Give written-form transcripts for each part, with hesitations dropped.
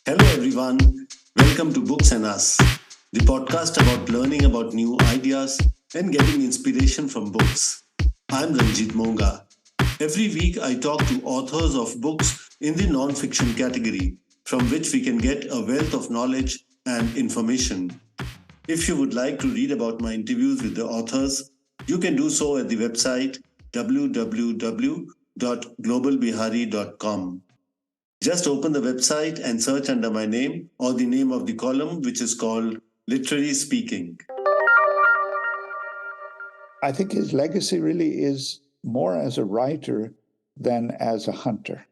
Hello, everyone. Welcome to Books and Us, the podcast about learning about new ideas and getting inspiration from books. I'm Ranjit Monga. Every week, I talk to authors of books in the non-fiction category, from which we can get a wealth of knowledge and information. If you would like to read about my interviews with the authors, you can do so at the website www.globalbihari.com. Just open the website and search under my name or the name of the column, which is called Literary Speaking. I think his legacy really is more as a writer than as a hunter.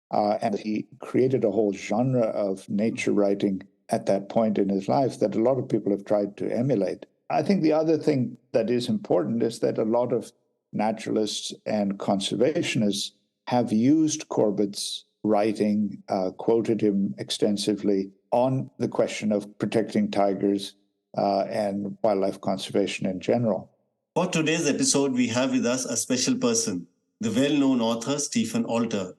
And he created a whole genre of nature writing at that point in his life that a lot of people have tried to emulate. I think the other thing that is important is that a lot of naturalists and conservationists have used Corbett's writing, quoted him extensively on the question of protecting tigers and wildlife conservation in general. For today's episode, we have with us a special person, the well-known author Stephen Alter.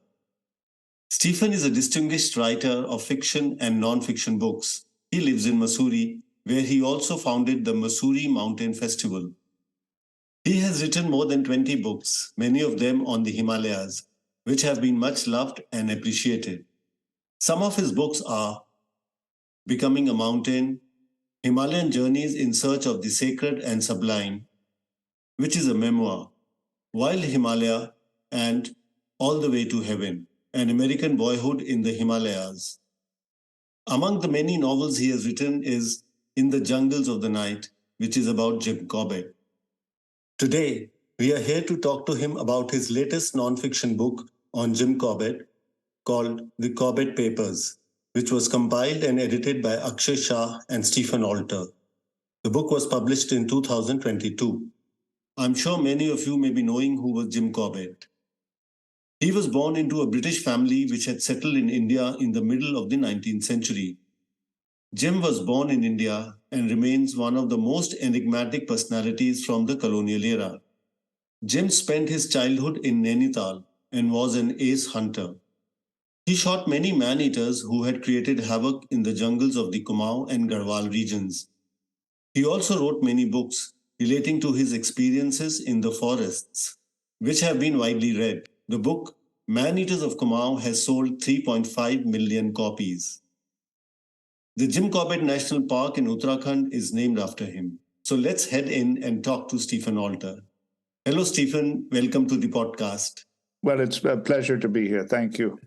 Stephen is a distinguished writer of fiction and non-fiction books. He lives in Mussoorie, where he also founded the Mussoorie Mountain Festival. He has written more than 20 books, many of them on the Himalayas, which have been much loved and appreciated. Some of his books are Becoming a Mountain, Himalayan Journeys in Search of the Sacred and Sublime, which is a memoir, Wild Himalaya, and All the Way to Heaven, an American Boyhood in the Himalayas. Among the many novels he has written is In the Jungles of the Night, which is about Jim Corbett. Today, we are here to talk to him about his latest non-fiction book on Jim Corbett called The Corbett Papers, which was compiled and edited by Akshay Shah and Stephen Alter. The book was published in 2022. I'm sure many of you may be knowing who was Jim Corbett. He was born into a British family which had settled in India in the middle of the 19th century. Jim was born in India and remains one of the most enigmatic personalities from the colonial era. Jim spent his childhood in Nainital and was an ace hunter. He shot many man-eaters who had created havoc in the jungles of the Kumaon and Garhwal regions. He also wrote many books relating to his experiences in the forests, which have been widely read. The book, Maneaters of Kumaon, has sold 3.5 million copies. The Jim Corbett National Park in Uttarakhand is named after him. So let's head in and talk to Stephen Alter. Hello, Stephen. Welcome to the podcast. Well, it's a pleasure to be here. Thank you.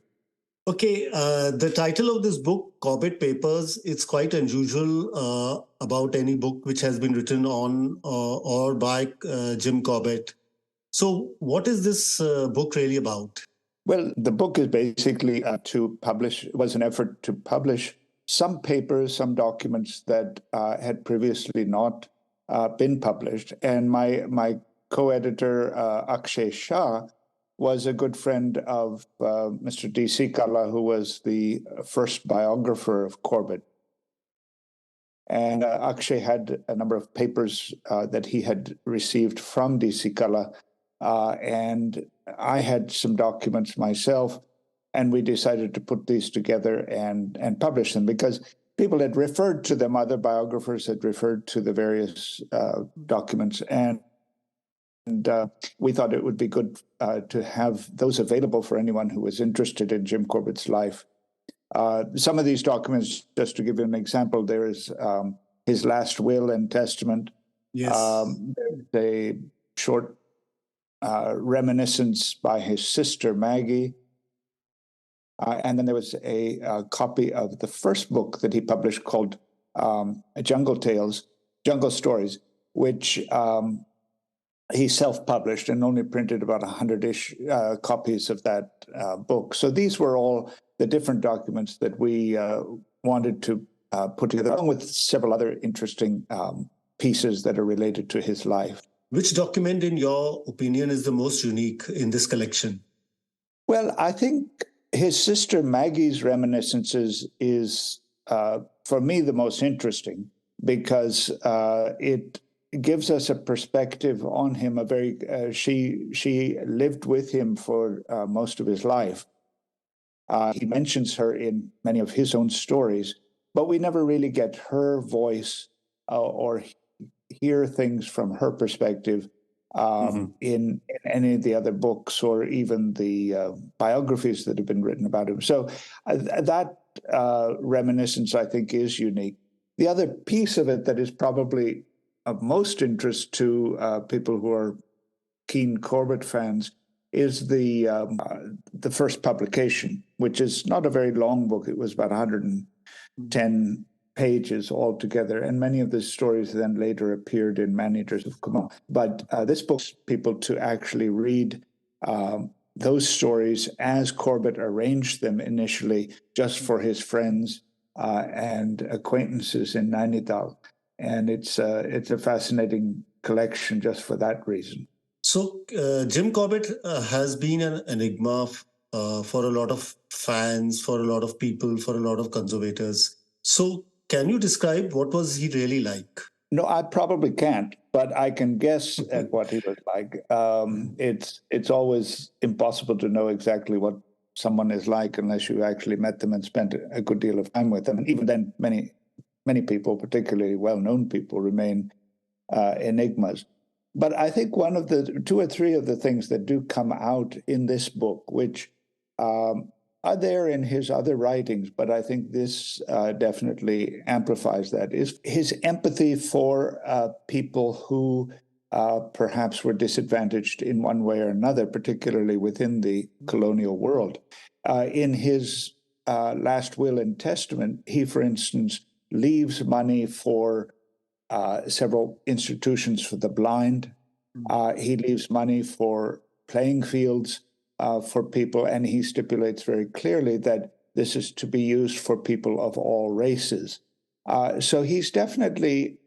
Okay, the title of this book, Corbett Papers, it's quite unusual about any book which has been written on or by Jim Corbett. So what is this book really about? Well, the book is basically was an effort to publish some papers, some documents that had previously not been published. And my co-editor, Akshay Shah, was a good friend of Mr. D.C. Kalla, who was the first biographer of Corbett. And Akshay had a number of papers that he had received from D.C. Kalla, and I had some documents myself, and we decided to put these together and publish them because people had referred to them, other biographers had referred to the various documents, and we thought it would be good to have those available for anyone who was interested in Jim Corbett's life. Some of these documents, just to give you an example, there is his last will and testament. Yes. There's a short reminiscence by his sister, Maggie. And then there was a copy of the first book that he published called Jungle Stories, which he self-published and only printed about 100-ish copies of that book. So these were all the different documents that we wanted to put together, along with several other interesting pieces that are related to his life. Which document, in your opinion, is the most unique in this collection? Well, I think his sister Maggie's reminiscences is, for me, the most interesting because it gives us a perspective on him. She lived with him for most of his life, He mentions her in many of his own stories, but we never really get her voice or hear things from her perspective in any of the other books or even the biographies that have been written about him. So that reminiscence, I think, is unique. The other piece of it that is probably of most interest to people who are keen Corbett fans is the first publication, which is not a very long book. It was about 110 pages altogether, and many of the stories then later appeared in Maneaters of Kumaon. But this book's people to actually read those stories as Corbett arranged them initially, just for his friends and acquaintances in Nainital, and it's a fascinating collection just for that reason. So Jim Corbett has been an enigma for a lot of fans, for a lot of people, for a lot of conservators. So can you describe what was he really like? No, I probably can't, but I can guess at what he was like. It's always impossible to know exactly what someone is like unless you actually met them and spent a good deal of time with them. And even then, many people, particularly well-known people, remain enigmas. But I think one of the two or three of the things that do come out in this book, which are there in his other writings, but I think this definitely amplifies that, is his empathy for people who perhaps were disadvantaged in one way or another, particularly within the colonial world. In his last will and testament, he, for instance, leaves money for several institutions for the blind. He leaves money for playing fields for people, and he stipulates very clearly that this is to be used for people of all races. So he's definitely,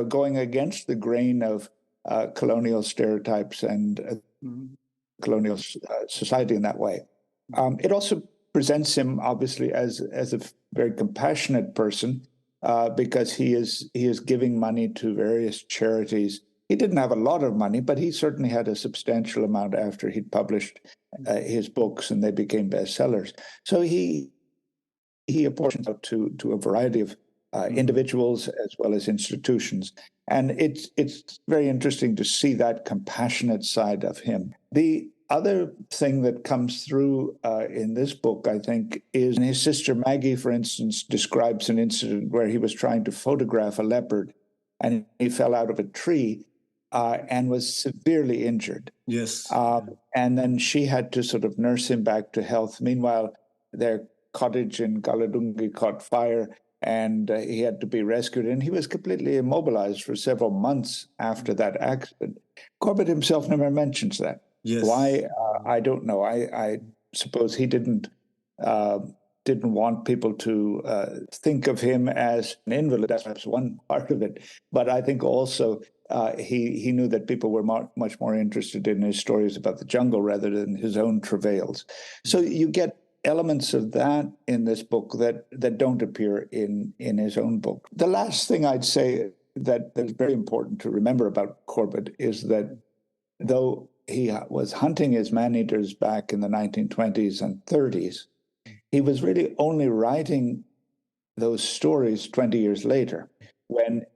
going against the grain of colonial stereotypes and colonial society in that way. It also presents him, obviously, as a very compassionate person. Because he is giving money to various charities. He didn't have a lot of money, but he certainly had a substantial amount after he'd published his books and they became bestsellers. So he apportions out to a variety of individuals as well as institutions, and it's very interesting to see that compassionate side of him. The other thing that comes through in this book, I think, is his sister Maggie, for instance, describes an incident where he was trying to photograph a leopard and he fell out of a tree and was severely injured. Yes. And then she had to sort of nurse him back to health. Meanwhile, their cottage in Galadungi caught fire and he had to be rescued. And he was completely immobilized for several months after that accident. Corbett himself never mentions that. Yes. Why? I don't know. I suppose he didn't want people to think of him as an invalid. That's perhaps one part of it. But I think also he knew that people were much more interested in his stories about the jungle rather than his own travails. So you get elements of that in this book that don't appear in his own book. The last thing I'd say that is very important to remember about Corbett is that though he was hunting his man-eaters back in the 1920s and 30s, he was really only writing those stories 20 years later when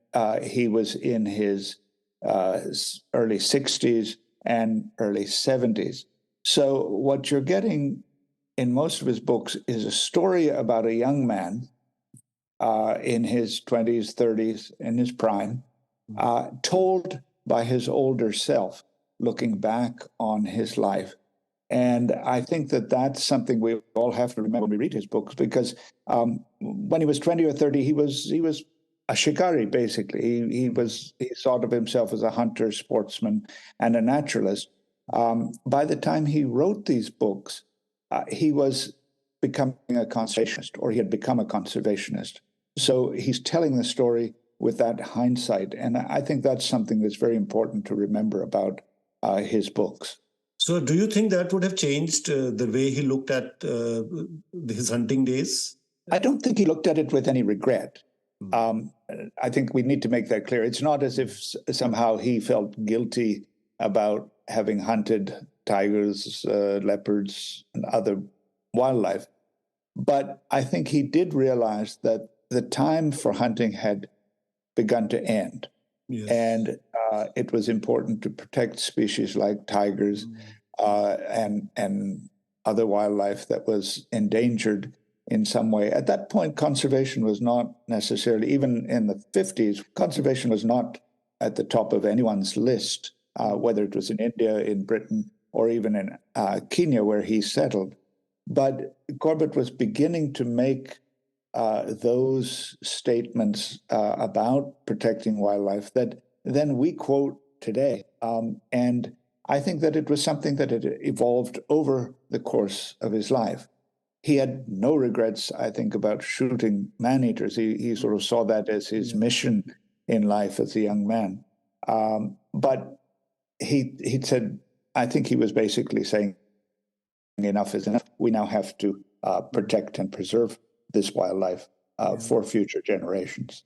he was in his early 60s and early 70s. So what you're getting in most of his books is a story about a young man in his 20s, 30s, in his prime, told by his older self, looking back on his life. And I think that that's something we all have to remember when we read his books, because when he was 20 or 30, he was a shikari, basically. He thought of himself as a hunter, sportsman, and a naturalist. By the time he wrote these books, he was becoming a conservationist, or he had become a conservationist. So he's telling the story with that hindsight. And I think that's something that's very important to remember about his books. So do you think that would have changed the way he looked at his hunting days? I don't think he looked at it with any regret. I think we need to make that clear. It's not as if somehow he felt guilty about having hunted tigers, leopards, and other wildlife. But I think he did realize that the time for hunting had begun to end. Yes. And it was important to protect species like tigers and other wildlife that was endangered in some way. At that point, conservation was not necessarily, even in the 50s, conservation was not at the top of anyone's list, whether it was in India, in Britain, or even in Kenya, where he settled. But Corbett was beginning to make those statements about protecting wildlife that then we quote today. And I think that it was something that had evolved over the course of his life. He had no regrets, I think, about shooting man-eaters. He sort of saw that as his mission in life as a young man. But he said, I think he was basically saying, enough is enough. We now have to protect and preserve this wildlife for future generations.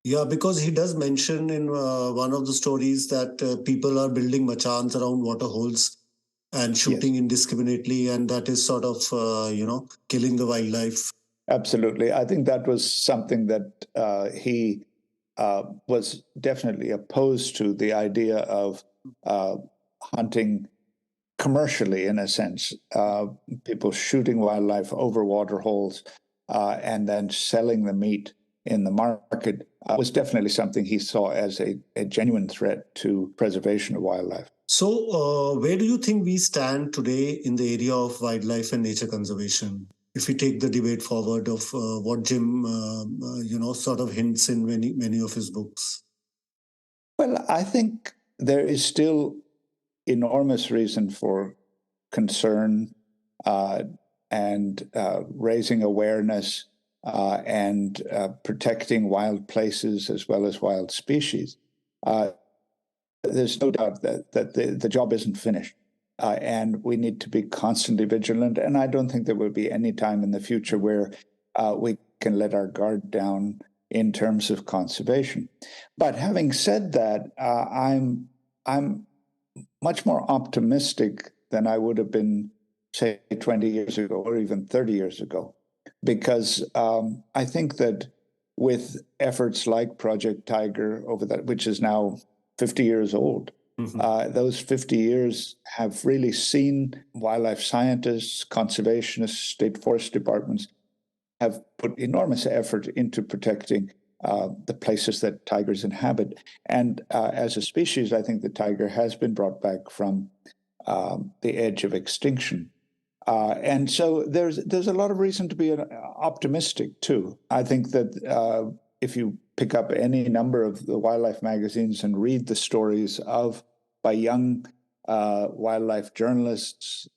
Yeah, because he does mention in one of the stories that people are building machans around water holes and shooting indiscriminately, and that is sort of, killing the wildlife. Absolutely. I think that was something that he was definitely opposed to, the idea of hunting commercially, in a sense, people shooting wildlife over water holes and then selling the meat in the market was definitely something he saw as a genuine threat to preservation of wildlife. So where do you think we stand today in the area of wildlife and nature conservation? If we take the debate forward of what Jim, sort of hints in many of his books. Well, I think there is still enormous reason for concern and raising awareness and protecting wild places as well as wild species. There's no doubt that the job isn't finished, and we need to be constantly vigilant. And I don't think there will be any time in the future where we can let our guard down in terms of conservation. But having said that, I'm much more optimistic than I would have been, say, 20 years ago or even 30 years ago, because I think that with efforts like Project Tiger, which is now 50 years old, those 50 years have really seen wildlife scientists, conservationists, state forest departments have put enormous effort into protecting the places that tigers inhabit. And as a species, I think the tiger has been brought back from the edge of extinction. And so there's a lot of reason to be optimistic, too. I think that if you pick up any number of the wildlife magazines and read the stories by young wildlife journalists,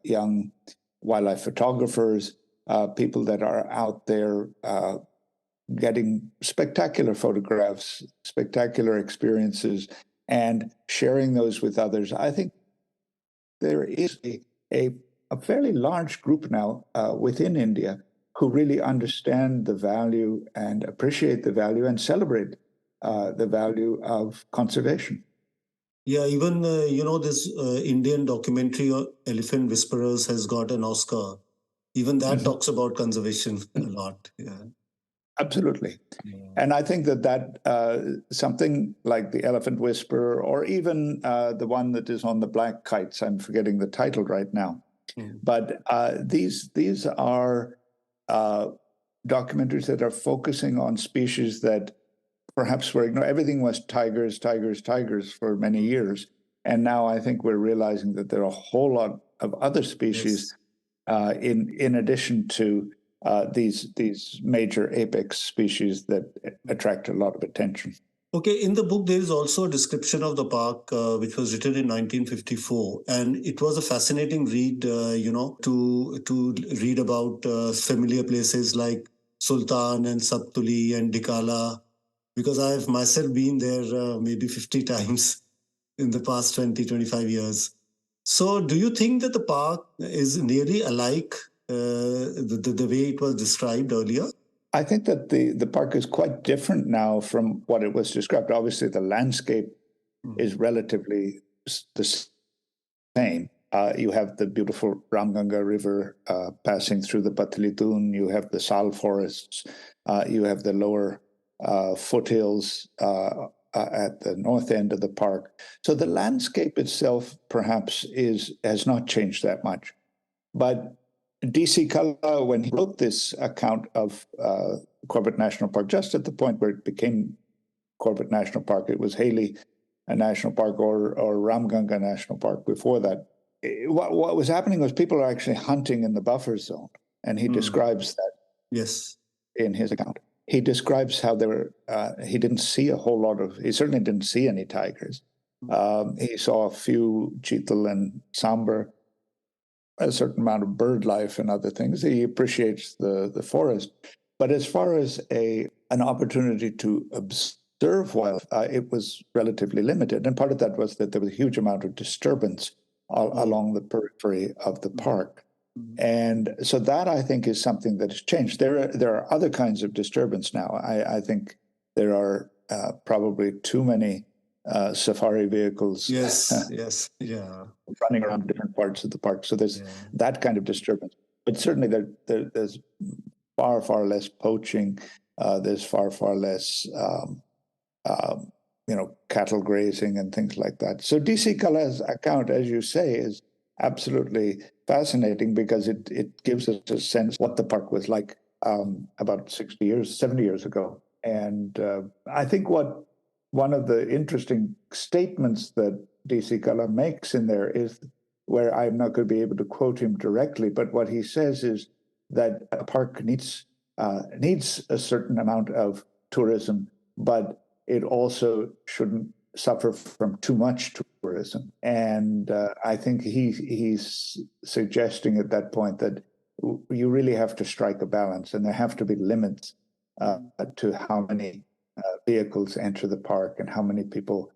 young wildlife photographers, people that are out there getting spectacular photographs, spectacular experiences, and sharing those with others, I think there is a fairly large group now within India who really understand the value and appreciate the value and celebrate the value of conservation. Yeah, even, this Indian documentary, Elephant Whisperers, has got an Oscar. Even that talks about conservation a lot. Yeah. Absolutely. Yeah. And I think that something like the Elephant Whisperer, or even the one that is on the black kites, I'm forgetting the title right now, but these are documentaries that are focusing on species that perhaps were ignored. Everything was tigers, tigers, tigers for many years. And now I think we're realizing that there are a whole lot of other species in addition to these major apex species that attract a lot of attention. Okay, in the book, there is also a description of the park, which was written in 1954. And it was a fascinating read, to read about familiar places like Sultan and Saptuli and Dikala, because I've myself been there maybe 50 times in the past 20, 25 years. So do you think that the park is nearly alike the way it was described earlier? I think that the park is quite different now from what it was described. Obviously, the landscape is relatively the same. You have the beautiful Ramganga River passing through the Patli Dun. You have the Sal forests. You have the lower foothills at the north end of the park. So the landscape itself perhaps has not changed that much. But D.C. Kalla, when he wrote this account of Corbett National Park, just at the point where it became Corbett National Park, it was Haley National Park or Ramganga National Park before that. What was happening was people are actually hunting in the buffer zone, and he describes that. Yes. In his account, he describes how there were. He didn't see a whole lot of. He certainly didn't see any tigers. He saw a few cheetal and sambar, a certain amount of bird life and other things. He appreciates the forest, but as far as an opportunity to observe wildlife, it was relatively limited. And part of that was that there was a huge amount of disturbance along the periphery of the park. And so that, I think, is something that has changed. There are other kinds of disturbance now. I think there are probably too many safari vehicles running around different parts of the park. So there's that kind of disturbance. But certainly there's far less poaching. There's far less cattle grazing and things like that. So D.C. Kalla's account, as you say, is absolutely fascinating because it gives us a sense what the park was like about 70 years ago. And I think one of the interesting statements that D.C. Kalla makes in there is, where I'm not going to be able to quote him directly, but what he says is that a park needs a certain amount of tourism, but it also shouldn't suffer from too much tourism. And I think he's suggesting at that point that you really have to strike a balance, and there have to be limits to how many vehicles enter the park and how many people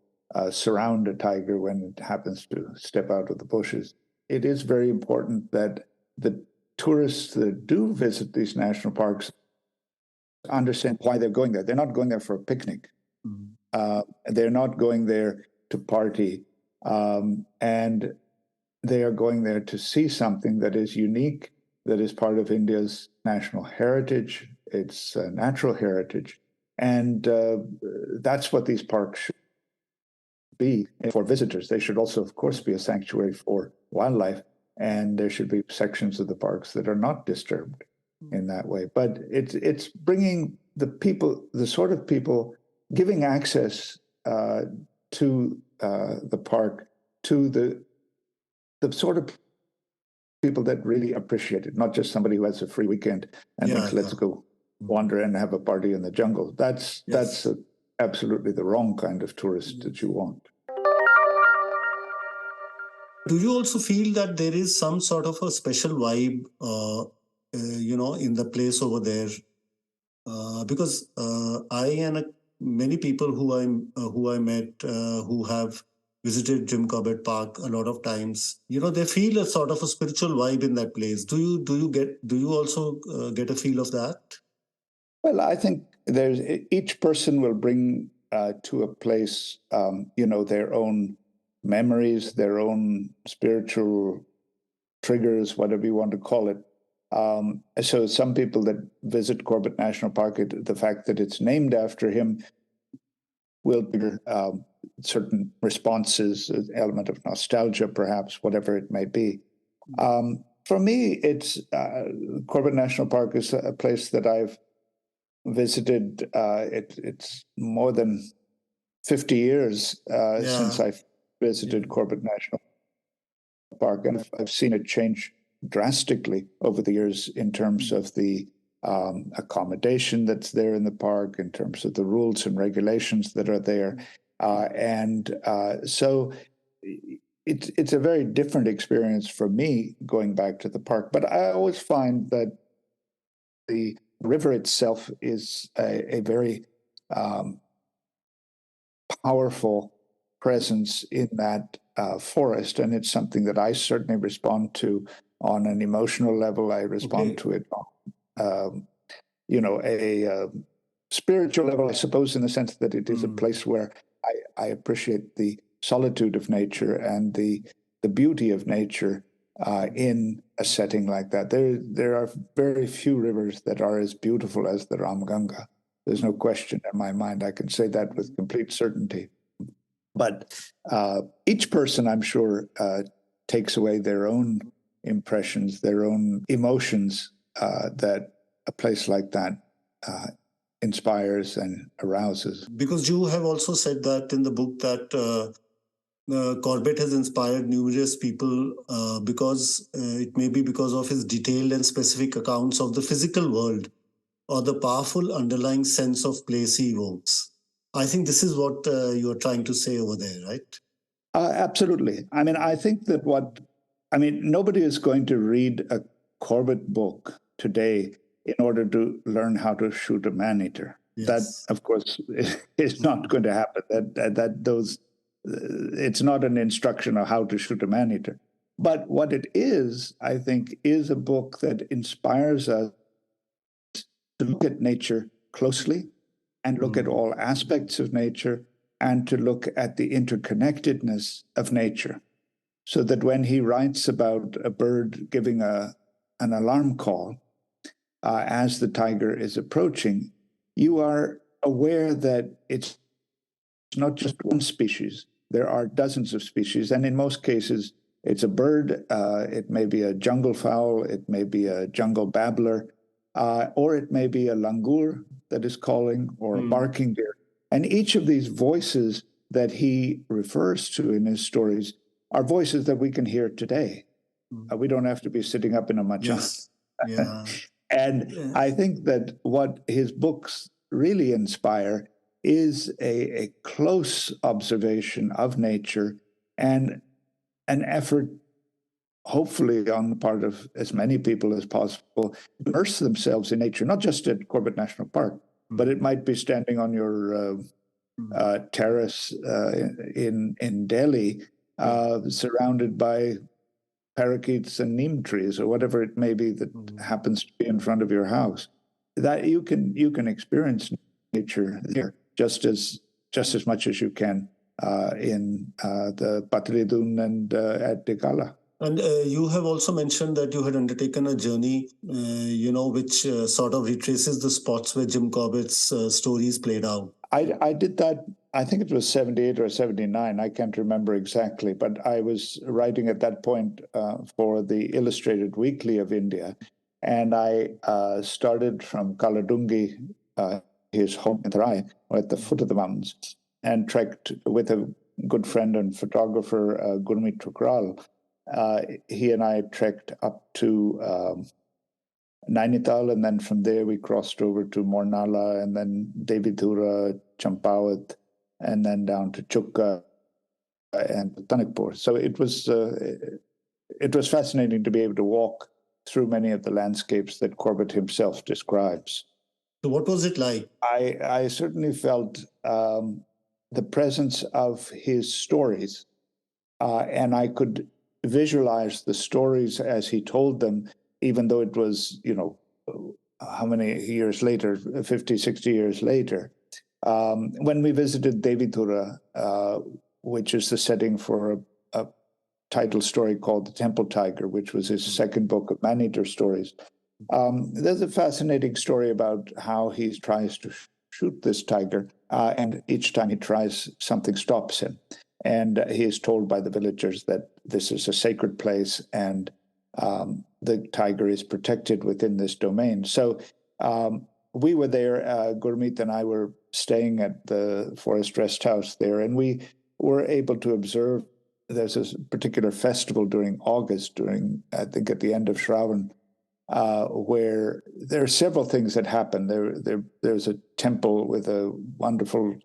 surround a tiger when it happens to step out of the bushes. It is very important that the tourists that do visit these national parks understand why they're going there. They're not going there for a picnic. They're not going there to party. And they are going there to see something that is unique, that is part of India's national heritage, its natural heritage. And that's what these parks should be for visitors. They should also, of course, be a sanctuary for wildlife. And there should be sections of the parks that are not disturbed in that way. But it's bringing the people, the sort of people, giving access to the park to the sort of people that really appreciate it, not just somebody who has a free weekend and thinks, let's go wander and have a party in the jungle. That's absolutely the wrong kind of tourist that you want. Do you also feel that there is some sort of a special vibe, in the place over there? Because I and many people who I met who have visited Jim Corbett Park a lot of times, they feel a sort of a spiritual vibe in that place. Do you also get a feel of that? Well, I think each person will bring to a place, their own memories, their own spiritual triggers, whatever you want to call it. So some people that visit Corbett National Park, the fact that it's named after him will trigger certain responses, an element of nostalgia, perhaps, whatever it may be. For me, it's Corbett National Park is a place that I've visited. It's more than 50 years since I've visited Corbett National Park, and I've seen it change drastically over the years in terms of the accommodation that's there in the park, in terms of the rules and regulations that are there. So it's a very different experience for me going back to the park. But I always find that the river itself is a very powerful presence in that forest, and it's something that I certainly respond to on an emotional level. I respond to it on, a spiritual level, I suppose, in the sense that it is a place where I appreciate the solitude of nature and the the beauty of nature in a setting like that. There are very few rivers that are as beautiful as the Ramganga. There's no question in my mind. I can say that with complete certainty. But each person, I'm sure, takes away their own impressions, their own emotions that a place like that inspires and arouses. Because you have also said that in the book that Corbett has inspired numerous people because it may be because of his detailed and specific accounts of the physical world or the powerful underlying sense of place he evokes. I think this is what you are trying to say over there, right? Absolutely. I mean, I think that nobody is going to read a Corbett book today in order to learn how to shoot a man-eater. Yes. That, of course, is not going to happen. It's not an instruction on how to shoot a man-eater. But what it is, I think, is a book that inspires us to look at nature closely and look at all aspects of nature and to look at the interconnectedness of nature. So that when he writes about a bird giving an alarm call as the tiger is approaching, you are aware that it's not just one species. There are dozens of species, and in most cases, it's a bird, it may be a jungle fowl, it may be a jungle babbler, or it may be a langur that is calling, or a barking deer. And each of these voices that he refers to in his stories are voices that we can hear today. We don't have to be sitting up in a machan. Yes. Yeah. And I think that what his books really inspire is a close observation of nature and an effort, hopefully on the part of as many people as possible, to immerse themselves in nature, not just at Corbett National Park, but it might be standing on your terrace in Delhi, surrounded by parakeets and neem trees or whatever it may be that happens to be in front of your house. That you can experience nature there just as much as you can in the Patri Dun and at Dikala. And you have also mentioned that you had undertaken a journey, which sort of retraces the spots where Jim Corbett's stories played out. I did that, I think it was 78 or 79, I can't remember exactly, but I was writing at that point for the Illustrated Weekly of India. And I started from Kaladungi, his home in Tarai, at the foot of the mountains, and trekked with a good friend and photographer, Gurmeet Thukral. He and I trekked up to Nainital, and then from there we crossed over to Mornala, and then Devidura, Champawat, and then down to Chukka and Tanakpur. So it was fascinating to be able to walk through many of the landscapes that Corbett himself describes. So what was it like? I certainly felt the presence of his stories, and I could visualize the stories as he told them, even though it was, how many years later, 50, 60 years later. When we visited Devidura, which is the setting for a title story called The Temple Tiger, which was his second book of man-eater stories. There's a fascinating story about how he tries to shoot this tiger, and each time he tries, something stops him. And he is told by the villagers that this is a sacred place and the tiger is protected within this domain. So we were there, Gurmeet and I were staying at the Forest Rest House there, and we were able to observe. There's a particular festival during August, I think at the end of Shravan, where there are several things that happen. There's a temple with a wonderful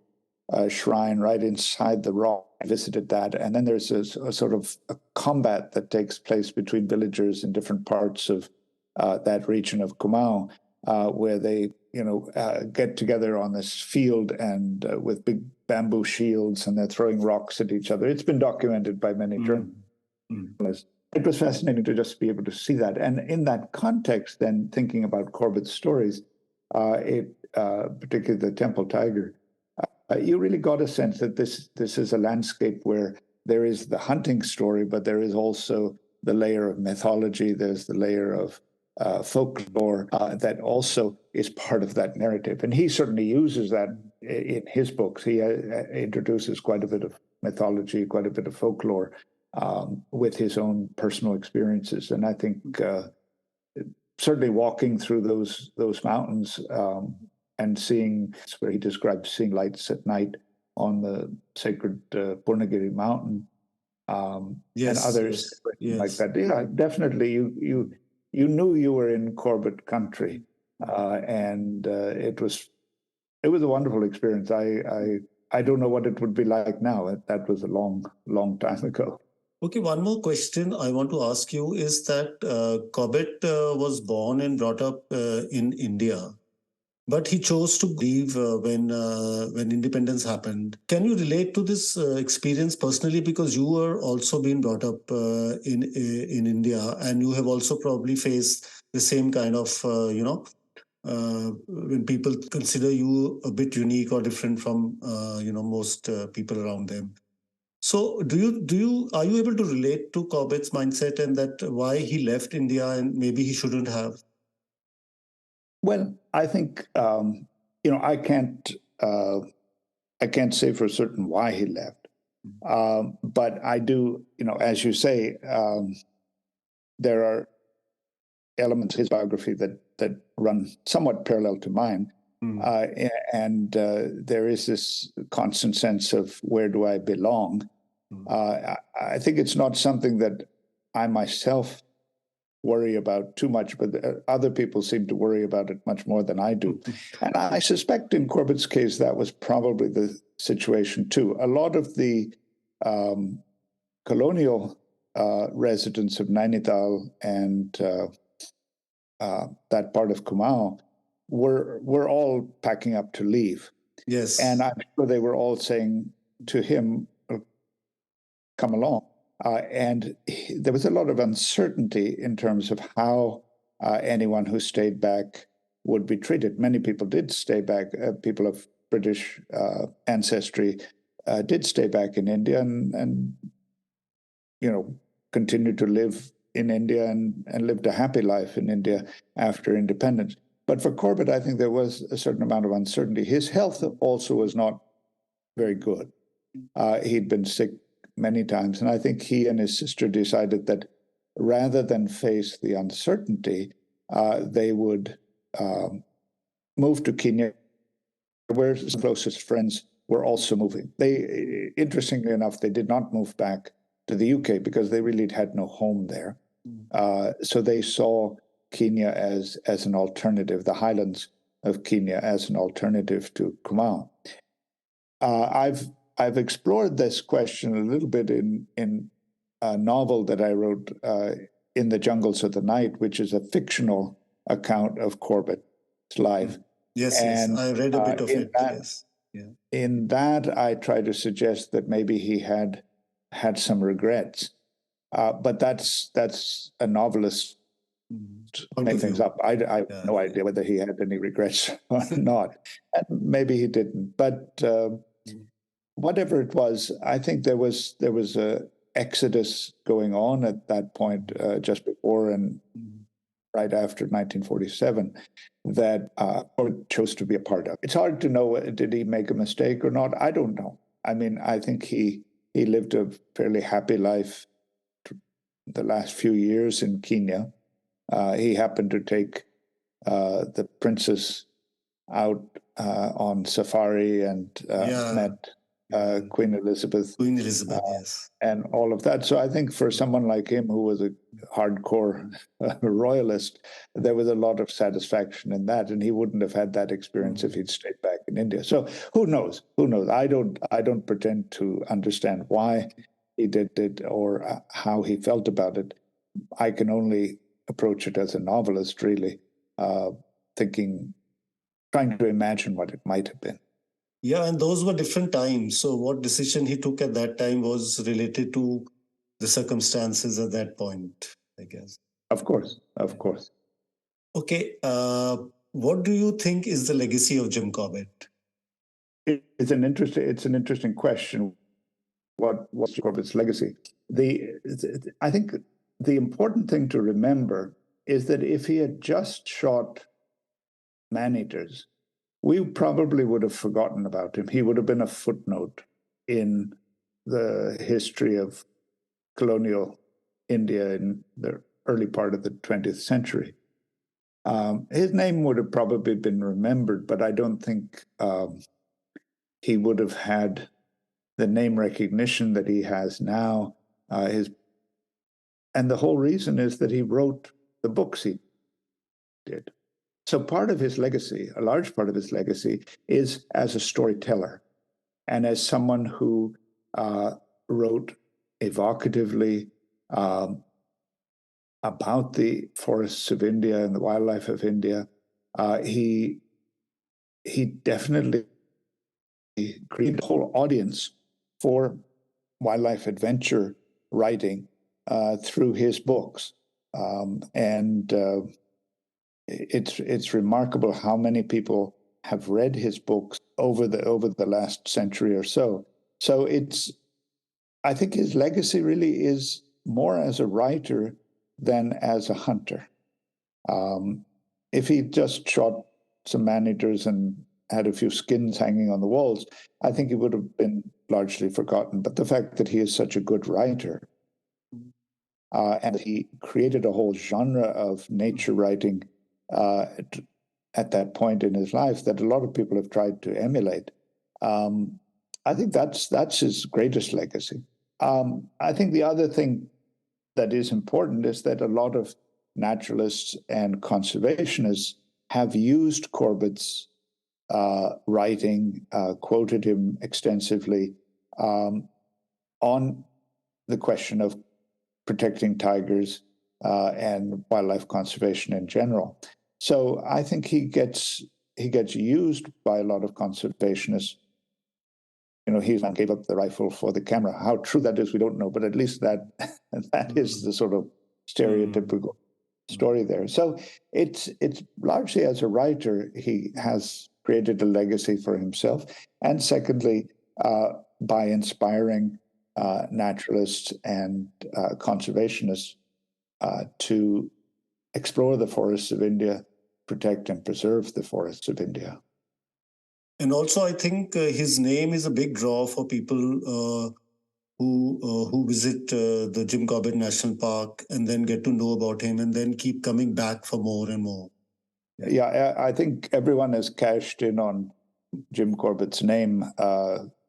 shrine right inside the rock. I visited that. And then there's a sort of a combat that takes place between villagers in different parts of that region of Kumaon, where they get together on this field and with big bamboo shields, and they're throwing rocks at each other. It's been documented by many journalists. It was fascinating to just be able to see that. And in that context, then thinking about Corbett's stories, particularly the Temple Tiger, you really got a sense that this is a landscape where there is the hunting story, but there is also the layer of mythology. There's the layer of folklore that also is part of that narrative. And he certainly uses that in his books. He introduces quite a bit of mythology, quite a bit of folklore with his own personal experiences. And I think certainly walking through those mountains and seeing, where he describes seeing lights at night on the sacred Purnagiri mountain and others like that. Yeah, definitely. You knew you were in Corbett country, and it was a wonderful experience. I don't know what it would be like now. That was a long time ago. Okay, one more question I want to ask you is that Corbett was born and brought up in India, but he chose to leave when independence happened. Can you relate to this experience personally, because you were also being brought up in India, and you have also probably faced the same kind of when people consider you a bit unique or different from most people around them. So are you able to relate to Corbett's mindset and that why he left India and maybe he shouldn't have? Well, I think I can't say for certain why he left, but I do. As you say, there are elements of his biography that run somewhat parallel to mine, and there is this constant sense of where do I belong. I think it's not something that I myself worry about too much, but other people seem to worry about it much more than I do. And I suspect in Corbett's case, that was probably the situation too. A lot of the colonial residents of Nainital and that part of Kumaon were all packing up to leave. Yes. And I'm sure they were all saying to him, come along. And there was a lot of uncertainty in terms of how anyone who stayed back would be treated. Many people did stay back. People of British ancestry did stay back in India and continued to live in India and lived a happy life in India after independence. But for Corbett, I think there was a certain amount of uncertainty. His health also was not very good. He'd been sick many times. And I think he and his sister decided that rather than face the uncertainty, they would move to Kenya, where his closest friends were also moving. Interestingly enough, they did not move back to the UK because they really had no home there. So they saw Kenya as an alternative, the highlands of Kenya as an alternative to Kumaon. I've explored this question a little bit in a novel that I wrote, In the Jungles of the Night, which is a fictional account of Corbett's life. Yes, and, I read a bit of it. Yes. Yeah. In that, I try to suggest that maybe he had some regrets, but that's a novelist make things up. I have no idea whether he had any regrets or not. And maybe he didn't, but. Whatever it was, I think there was a exodus going on at that point, just before and right after 1947, that Corbett chose to be a part of. It's hard to know, did he make a mistake or not? I don't know. I mean, I think he lived a fairly happy life the last few years in Kenya. He happened to take the princess out on safari and met Queen Elizabeth. Yes. And all of that. So I think for someone like him, who was a hardcore royalist, there was a lot of satisfaction in that, and he wouldn't have had that experience if he'd stayed back in India. So who knows? Who knows? I don't pretend to understand why he did it or how he felt about it. I can only approach it as a novelist, really, trying to imagine what it might have been. Yeah, and those were different times. So what decision he took at that time was related to the circumstances at that point, I guess. Of course. Okay. What do you think is the legacy of Jim Corbett? It's an interesting question. what was Corbett's legacy. I think the important thing to remember is that if he had just shot Maneaters, we probably would have forgotten about him. He would have been a footnote in the history of colonial India in the early part of the 20th century. His name would have probably been remembered, but I don't think he would have had the name recognition that he has now. And the whole reason is that he wrote the books he did. So part of his legacy, a large part of his legacy, is as a storyteller and as someone who wrote evocatively about the forests of India and the wildlife of India. He definitely created a whole audience for wildlife adventure writing through his books. It's remarkable how many people have read his books over the last century or so. So I think his legacy really is more as a writer than as a hunter. If he just shot some man-eaters and had a few skins hanging on the walls, I think he would have been largely forgotten. But the fact that he is such a good writer, and he created a whole genre of nature writing at that point in his life that a lot of people have tried to emulate. I think that's his greatest legacy. I think the other thing that is important is that a lot of naturalists and conservationists have used Corbett's writing, quoted him extensively on the question of protecting tigers and wildlife conservation in general. So I think he gets used by a lot of conservationists. You know, he gave up the rifle for the camera. How true that is, we don't know, but at least that is the sort of stereotypical story there. So it's largely as a writer, he has created a legacy for himself. And secondly, by inspiring naturalists and conservationists to explore the forests of India, protect and preserve the forests of India. And also, I think his name is a big draw for people who visit the Jim Corbett National Park and then get to know about him and then keep coming back for more and more. Yeah, I think everyone has cashed in on Jim Corbett's name.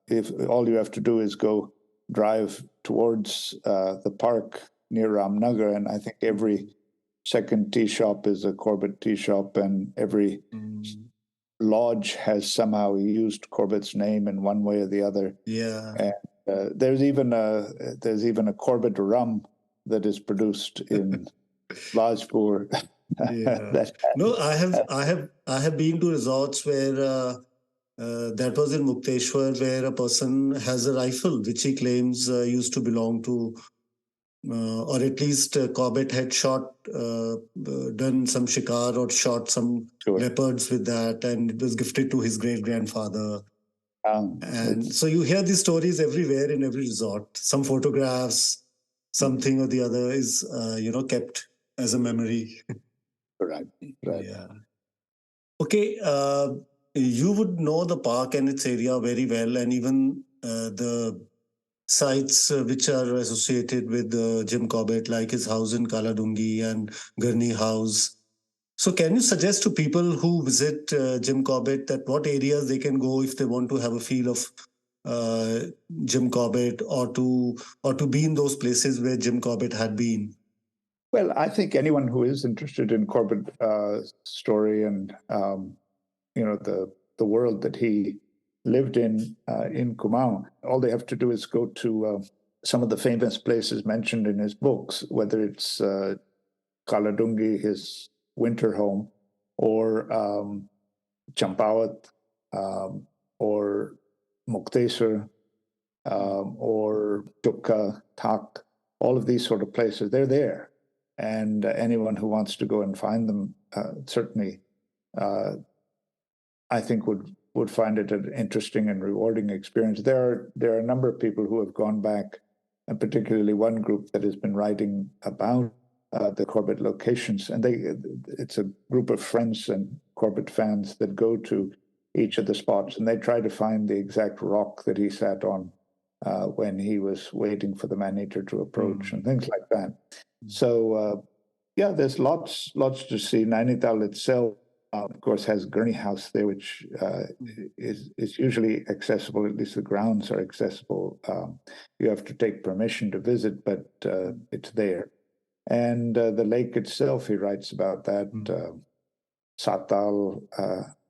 If all you have to do is go drive towards the park near Ramnagar, and I think every second tea shop is a Corbett tea shop, and every lodge has somehow used Corbett's name in one way or the other. Yeah. And there's even a Corbett rum that is produced in Lajpur. Yeah. No, I have been to resorts where that was in Mukteshwar, where a person has a rifle which he claims used to belong to, or at least Corbett had done some shikar or shot some leopards with that, and it was gifted to his great grandfather. And so you hear these stories everywhere in every resort. Some photographs, something or the other is kept as a memory. Right. Yeah. Okay. You would know the park and its area very well, and even the sites which are associated with Jim Corbett, like his house in Kaladungi and Gurney House. So can you suggest to people who visit Jim Corbett that what areas they can go if they want to have a feel of Jim Corbett, or to be in those places where Jim Corbett had been? Well, I think anyone who is interested in Corbett's story and the world that he lived in Kumaon, all they have to do is go to some of the famous places mentioned in his books, whether it's Kaladungi, his winter home, or Champawat, or Muktesar, or Tukka, Tak, all of these sort of places. They're there. And anyone who wants to go and find them certainly, I think, would would find it an interesting and rewarding experience. There are a number of people who have gone back, and particularly one group that has been writing about the Corbett locations. And it's a group of friends and Corbett fans that go to each of the spots, and they try to find the exact rock that he sat on when he was waiting for the man-eater to approach and things like that. So, there's lots to see. Nainital itself, of course, has Gurney House there, which is usually accessible. At least the grounds are accessible. You have to take permission to visit, but it's there. And the lake itself, he writes about that. Satal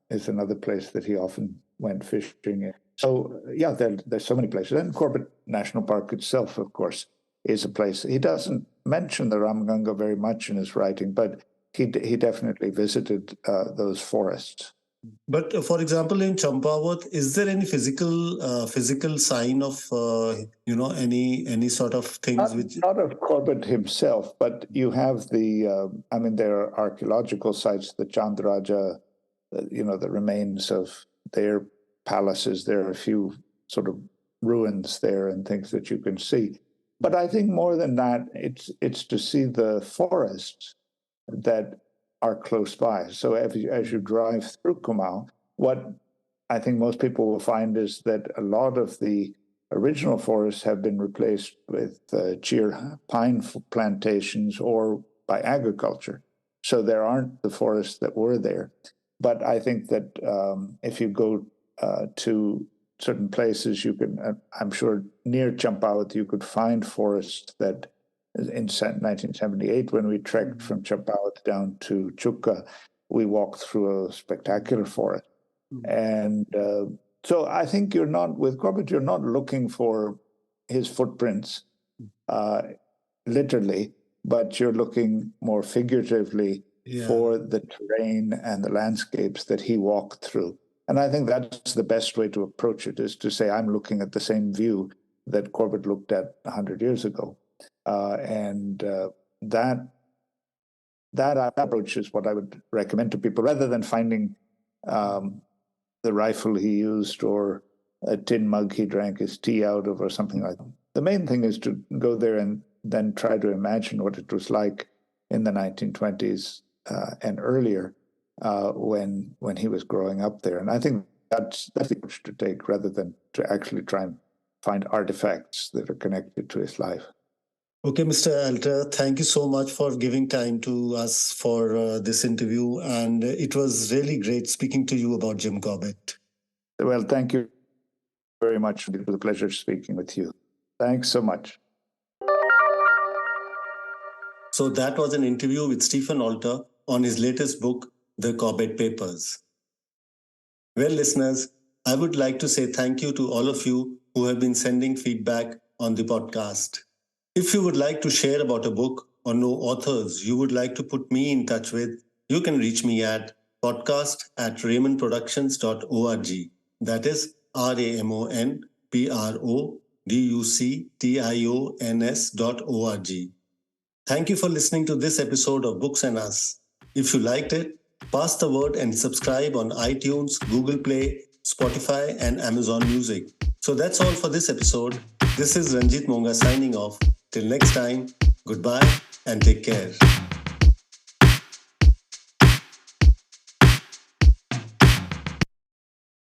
is another place that he often went fishing in. So, there's so many places. And Corbett National Park itself, of course, is a place. He doesn't mention the Ramganga very much in his writing, but he definitely visited those forests. But for example, in Champawat, is there any physical sign of any sort of things not of Corbett himself, but you have there are archaeological sites, the Chandraja, the remains of their palaces. There are a few sort of ruins there and things that you can see. But I think more than that, it's to see the forests that are close by. So as you drive through Kumaon, what I think most people will find is that a lot of the original forests have been replaced with cheer pine plantations or by agriculture. So there aren't the forests that were there. But I think that if you go to certain places, you can, I'm sure near Champawat, you could find forests that in 1978, when we trekked from Champawat down to Chukka, we walked through a spectacular forest. And so I think with Corbett, you're not looking for his footprints, literally, but you're looking more figuratively for the terrain and the landscapes that he walked through. And I think that's the best way to approach it, is to say, I'm looking at the same view that Corbett looked at 100 years ago. That approach is what I would recommend to people, rather than finding the rifle he used or a tin mug he drank his tea out of or something like that. The main thing is to go there and then try to imagine what it was like in the 1920s and earlier when he was growing up there. And I think that's the approach to take, rather than to actually try and find artifacts that are connected to his life. Okay, Mr. Alter, thank you so much for giving time to us for this interview. And it was really great speaking to you about Jim Corbett. Well, thank you very much. It was a pleasure speaking with you. Thanks so much. So that was an interview with Stephen Alter on his latest book, The Corbett Papers. Well, listeners, I would like to say thank you to all of you who have been sending feedback on the podcast. If you would like to share about a book or know authors you would like to put me in touch with, you can reach me at podcast@ramonproductions.org. That is RAMONPRODUCTIONS.org. Thank you for listening to this episode of Books and Us. If you liked it, pass the word and subscribe on iTunes, Google Play, Spotify, and Amazon Music. So that's all for this episode. This is Ranjit Monga signing off. Till next time, goodbye and take care.